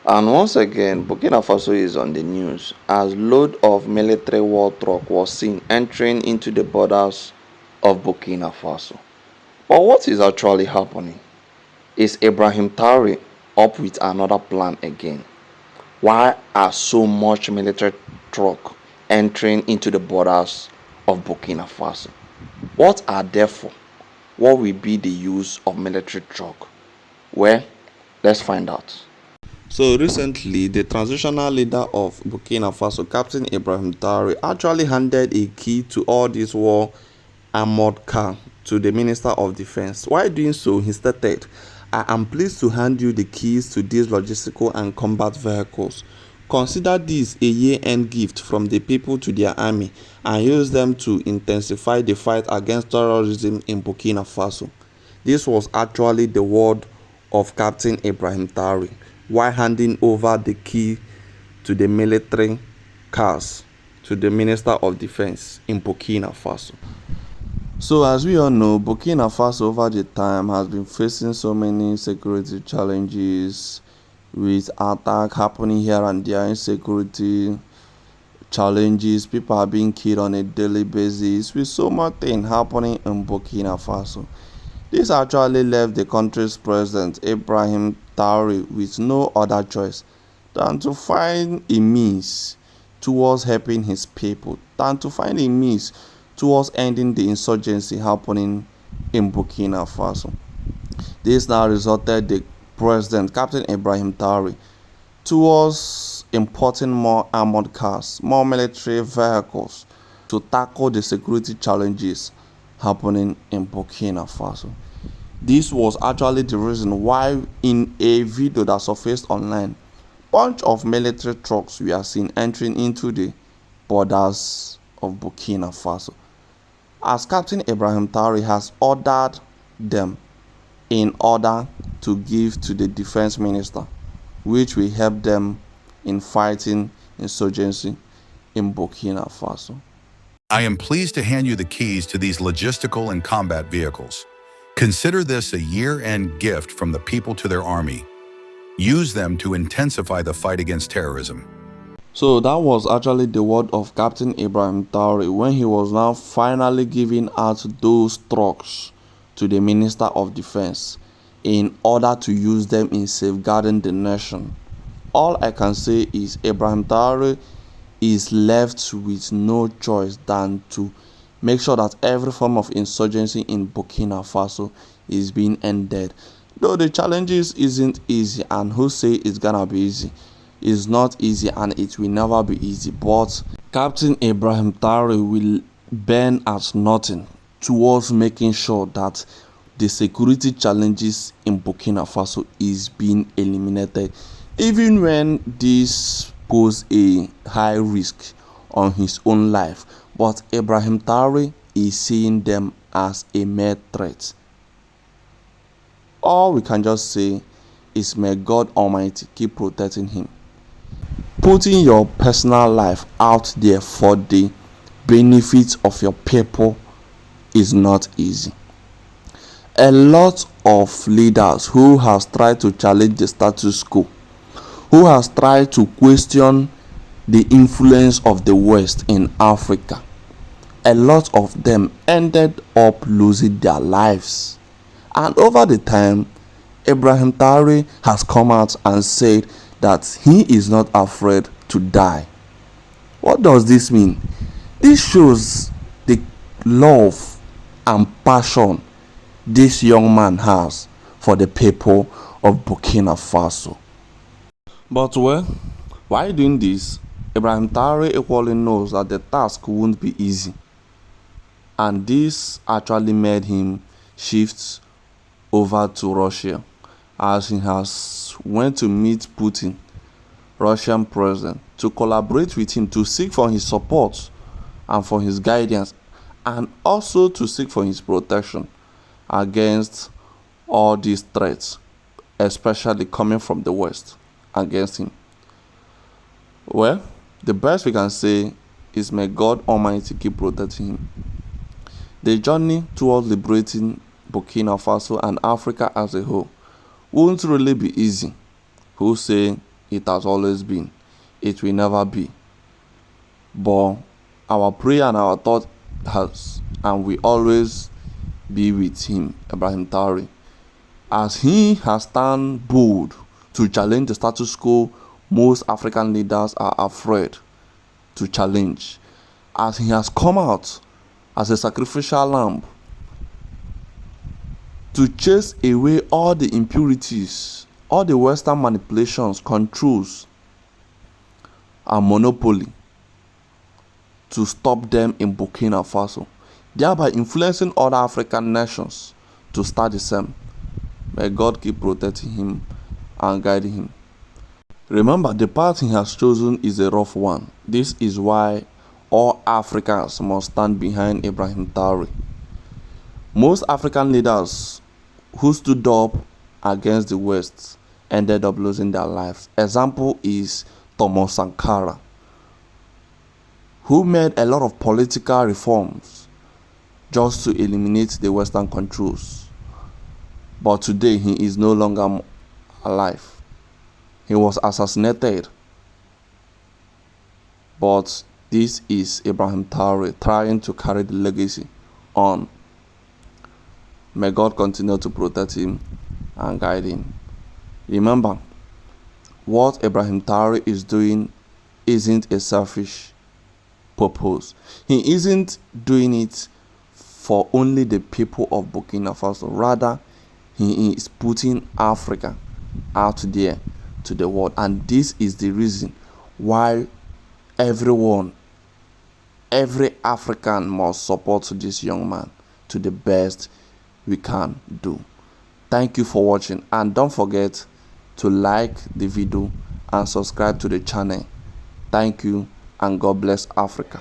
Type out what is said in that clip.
And once again, Burkina Faso is on the news as load of military war truck was seen entering into the borders of Burkina Faso. But what is actually happening? Is Ibrahim Traore up with another plan again? Why are so much military truck entering into the borders of Burkina Faso? What are they for? What will be the use of military truck? Well, let's find out. So recently, the transitional leader of Burkina Faso, Captain Ibrahim Traore, actually handed a key to all this war armored car to the Minister of Defense. While doing so, he stated, "I am pleased to hand you the keys to these logistical and combat vehicles. Consider this a year-end gift from the people to their army and use them to intensify the fight against terrorism in Burkina Faso." This was actually the word of Captain Ibrahim Traore while handing over the key to the military cars to the Minister of Defense in Burkina Faso. So as we all know, Burkina Faso over the time has been facing so many security challenges with attack happening here and there, insecurity challenges, people are being killed on a daily basis with so much thing happening in Burkina Faso. This actually left the country's president, Ibrahim Traore, with no other choice than to find a means towards helping his people, than to find a means towards ending the insurgency happening in Burkina Faso. This now resulted the president, Captain Ibrahim Traore, towards importing more armored cars, more military vehicles to tackle the security challenges happening in Burkina Faso. This was actually the reason why in a video that surfaced online, bunch of military trucks were seen entering into the borders of Burkina Faso, as Captain Ibrahim Traore has ordered them in order to give to the defense minister, which will help them in fighting insurgency in Burkina Faso. I am pleased to hand you the keys to these logistical and combat vehicles. Consider this a year-end gift from the people to their army. Use them to intensify the fight against terrorism. So that was actually the word of Captain Ibrahim Traore when he was now finally giving out those trucks to the Minister of Defense in order to use them in safeguarding the nation. All I can say is Ibrahim Traore is left with no choice than to make sure that every form of insurgency in Burkina Faso is being ended. Though the challenges isn't easy, and who say it's gonna be easy? It's not easy and it will never be easy. But Captain Ibrahim Traore will burn at nothing towards making sure that the security challenges in Burkina Faso is being eliminated, even when this pose a high risk on his own life. But Ibrahim Traore is seeing them as a mere threat. All we can just say is may God Almighty keep protecting him. Putting your personal life out there for the benefit of your people is not easy. A lot of leaders who has tried to challenge the status quo, who has tried to question the influence of the West in Africa, a lot of them ended up losing their lives. And over the time, Ibrahim Traore has come out and said that he is not afraid to die. What does this mean? This shows the love and passion this young man has for the people of Burkina Faso. But well, while doing this, Ibrahim Traore equally knows that the task won't be easy, and this actually made him shift over to Russia, as he has went to meet Putin, Russian president, to collaborate with him to seek for his support and for his guidance, and also to seek for his protection against all these threats, especially coming from the West against him. Well, the best we can say is may God Almighty keep protecting him. The journey towards liberating Burkina Faso and Africa as a whole won't really be easy. Who say It has always been. It will never be. But our prayer and our thought has and will always be with him, Ibrahim Traore, as he has stand bold to challenge the status quo most African leaders are afraid to challenge, as he has come out as a sacrificial lamb to chase away all the impurities, all the Western manipulations, controls, and monopoly, to stop them in Burkina Faso, thereby influencing other African nations to start the same. May God keep protecting him and guiding him. Remember, the path he has chosen is a rough one. This is why all Africans must stand behind Ibrahim Traore. Most African leaders who stood up against the West ended up losing their lives. Example is Thomassankara, who made a lot of political reforms just to eliminate the Western controls. But today he is no longer alive. He was assassinated. But this is Ibrahim Traore trying to carry the legacy on. May God continue to protect him and guide him. Remember, what Ibrahim Traore is doing isn't a selfish purpose. He isn't doing it for only the people of Burkina Faso. Rather, he is putting Africa out there to the world. And this is the reason why every African must support this young man to the best we can do. Thank you for watching, and don't forget to like the video and subscribe to the channel. Thank you, and God bless Africa.